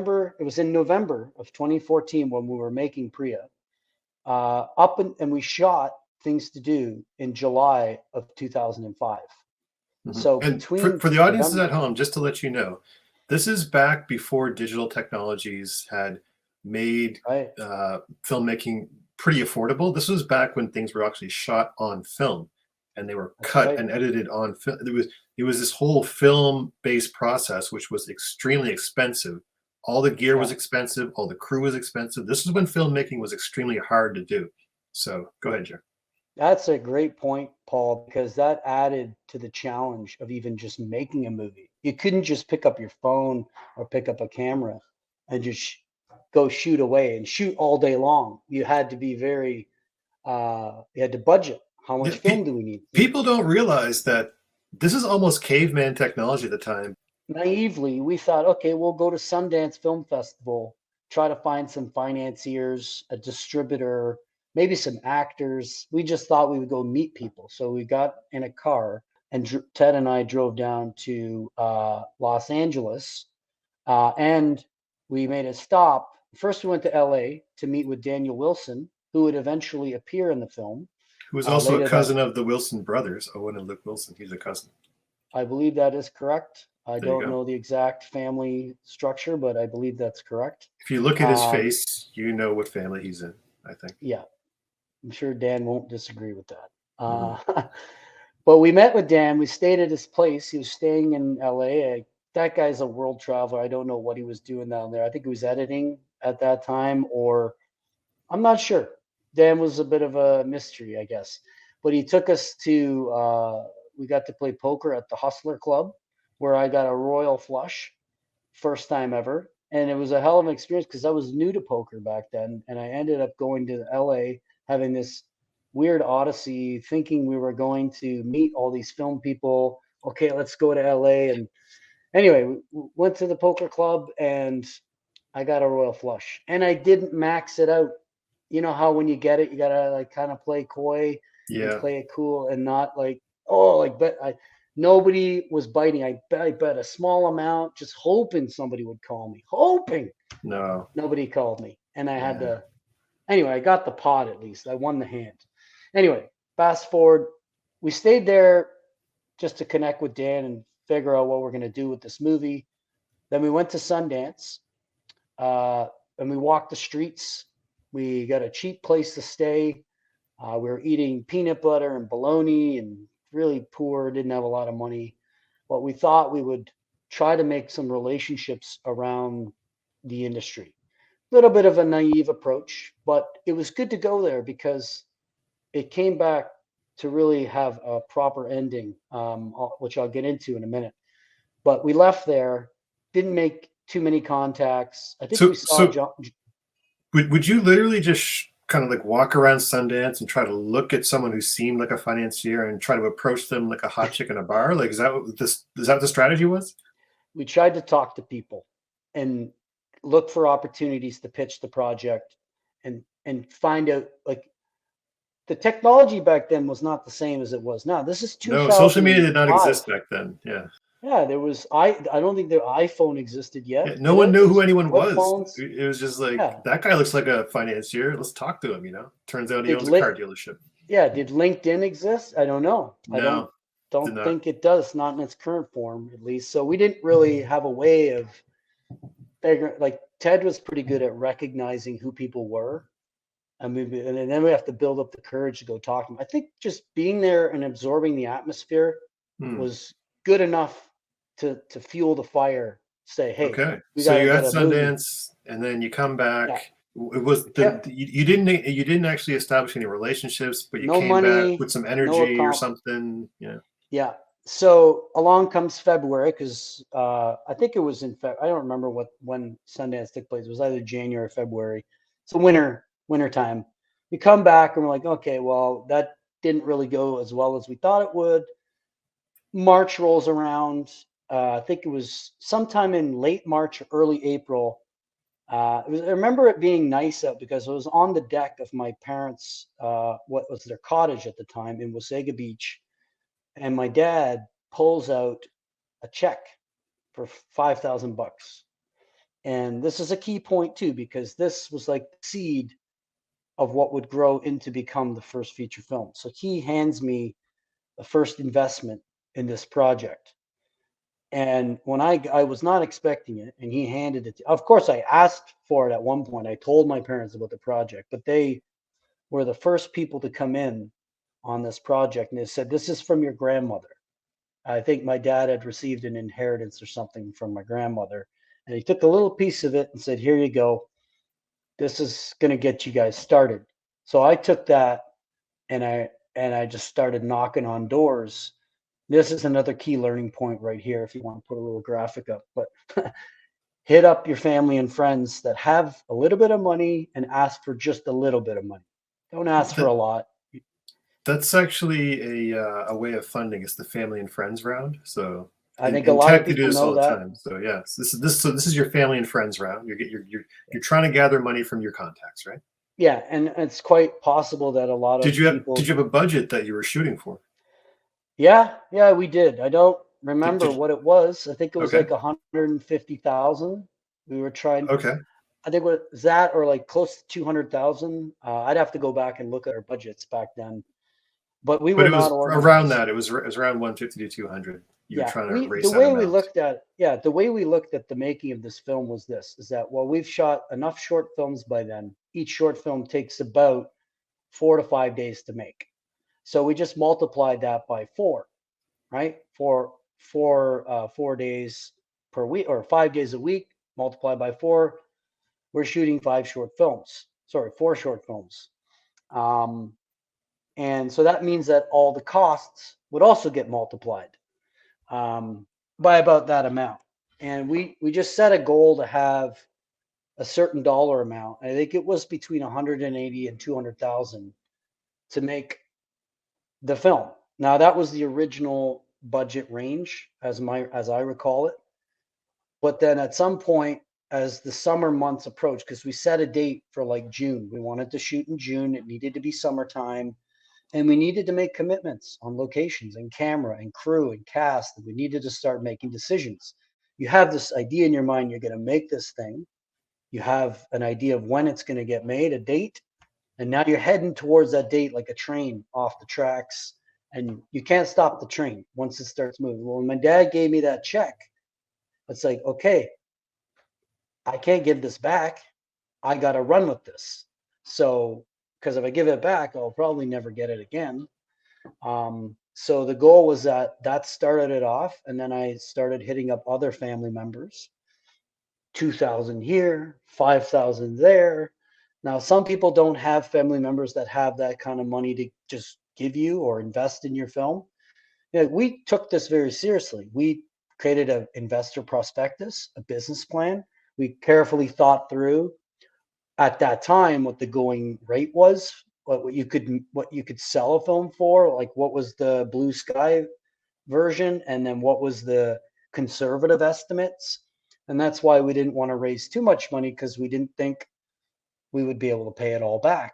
November. It was in November of 2014 when we were making Priya. And we shot Things to Do in July of 2005. So And between for the audiences November, at home, just to let you know, this is back before digital technologies had made right? filmmaking pretty affordable. This was back when things were actually shot on film and they were That's cut right. and edited on film. It was this whole film-based process, which was extremely expensive. All the gear Yeah. was expensive, all the crew was expensive. This is when filmmaking was extremely hard to do. So go ahead, Jeff. That's a great point, Paul, because that added to the challenge of even just making a movie. You couldn't just pick up your phone or pick up a camera and just go shoot away and shoot all day long. You had to be you had to budget. How Yeah, much film do we need? people don't realize that this is almost caveman technology at the time. Naively, we thought, okay, we'll go to Sundance Film Festival, try to find some financiers, a distributor, maybe some actors. We just thought we would go meet people. So we got in a car, and Ted and I drove down to Los Angeles, and we made a stop. First, we went to LA to meet with Daniel Wilson, who would eventually appear in the film. Who was also a Later that cousin of the Wilson brothers, Owen and Luke Wilson. He's a cousin. I believe that is correct. I There you don't go. know the exact family structure, but I believe that's correct. If you look at his Um, face, you know what family he's in, I think. yeah, I'm sure Dan won't disagree with that. Mhm. But we met with Dan. We stayed at his place. He was staying in LA. That guy's a world traveler. I don't know what he was doing down there. I think he was editing at that time, or I'm not sure. Dan was a bit of a mystery, I guess. But he took us to, we got to play poker at the Hustler Club, where I got a royal flush, first time ever. And it was a hell of an experience because I was new to poker back then. And I ended up going to LA, having this weird odyssey, thinking we were going to meet all these film people. Okay, let's go to LA. And anyway, we went to the poker club and I got a royal flush. And I didn't max it out. You know how when you get it, you gotta like kind of play coy and Yeah. play it cool and not like, oh, like bet I nobody was biting. I bet a small amount, just hoping somebody would call me. Hoping No. nobody called me. And I had Yeah. to anyway, I got the pot at least. I won the hand. Anyway, fast forward, we stayed there just to connect with Dan and figure out what we're gonna do with this movie. Then we went to Sundance, uh, and we walked the streets. We got a cheap place to stay. We were eating peanut butter and bologna and really poor, didn't have a lot of money. But we thought we would try to make some relationships around the industry. A little bit of a naive approach, but it was good to go there because it came back to really have a proper ending, which I'll get into in a minute. But we left there, didn't make too many contacts. I think we saw So John. would you literally just kind of like walk around Sundance and try to look at someone who seemed like a financier and try to approach them like a hot chick in a bar? Like, is that what the strategy was? We tried to talk to people and look for opportunities to pitch the project and find out like the technology back then was not the same as it was now. This is No, social media did not 2005. exist back then. Yeah. Yeah, there was I don't think the iPhone existed Yeah, yet, no did one it? knew It was who anyone flip was. phones. It was just like, Yeah. that guy looks like a financier. Let's talk to him. Turns out he Did owns a Lin- car dealership. yeah, did LinkedIn exist? I don't know. I don't No, did don't not. think it does, not in its current form at least. So we didn't really have a way of figuring like Ted was pretty good at recognizing who people were. I mean, and then we have to build up the courage to go talk to them. I think just being there and absorbing the atmosphere Hmm. was good enough to fuel the fire. Say, hey, Okay. we So got to you're get at a movie. Sundance and then you come Yeah, back. It was we the kept you didn't actually establish any relationships, but you no came back money, with some no energy or account. something. Yeah. Yeah. So along comes February because I think it was in Feb. I don't remember when Sundance took place. It was either January or February. So winter time. We come back and we're like, okay, well that didn't really go as well as we thought it would. March rolls around. I think it was sometime in late March, early April. I remember it being nice out because it was on the deck of my parents' what was their cottage at the time in Wasaga Beach, and my dad pulls out a check for $5,000. And this is a key point too, because this was like the seed of what would grow into become the first feature film. So he hands me the first investment in this project. And when I was not expecting it, and he handed it of course, I asked for it at one point. I told my parents about the project, but they were the first people to come in on this project. And they said, "This is from your grandmother." I think my dad had received an inheritance or something from my grandmother. And he took a little piece of it and said, "Here you go. This is going to get you guys started." So I took that and I just started knocking on doors. This is another key learning point right here if you want to put a little graphic up. But hit up your family and friends that have a little bit of money and ask for just a little bit of money. Don't ask for That a lot. that's actually a way of funding. It's the family and friends round. So I think a in lot of tech, they do people this all know the that. time. So yes, this is your family and friends round. You're trying to gather money from your contacts, right? Yeah, and it's quite possible that a lot of Did people. you have a budget that you were shooting for? Yeah, we did. I don't remember Did what it was. I think it was okay, like 150,000. We were trying. okay. I think it was that or like close to 200,000. I'd have to go back and look at our budgets back then, but we But were it not was around organized. that. It was around 150 to 200. You were Yeah, trying to we the raise that way we amount. looked at yeah, the way we looked at the making of this film was this, is that, well, we've shot enough short films by then. Each short film takes about 4 to 5 days to make. So we just multiplied that by four, right? For 4 days per week or 5 days a week, multiplied by four. We're shooting five short films. Sorry, four short films. Um, and so that means that all the costs would also get multiplied um, by about that amount. And we just set a goal to have a certain dollar amount. I think it was between 180 and 200,000 to make the film. Now that was the original budget range as I recall it. But then at some point, as the summer months approached, because we set a date for like June, we wanted to shoot in June. It needed to be summertime, and we needed to make commitments on locations and camera and crew and cast. And we needed to start making decisions. You have this idea in your mind, you're going to make this thing. You have an idea of when it's going to get made, a date, and now you're heading towards that date like a train off the tracks, and you can't stop the train once it starts moving. Well, when my dad gave me that check, it's like, okay, I can't give this back. I got to run with this. So, because if I give it back, I'll probably never get it again. So the goal was that started it off, and then I started hitting up other family members. 2,000 here, 5,000 there. Now, some people don't have family members that have that kind of money to just give you or invest in your film. Yeah, we took this very seriously. We created an investor prospectus, a business plan. We carefully thought through at that time what the going rate was, what you could sell a film for, like what was the blue sky version, and then what was the conservative estimates. And that's why we didn't want to raise too much money, because we didn't think we would be able to pay it all back.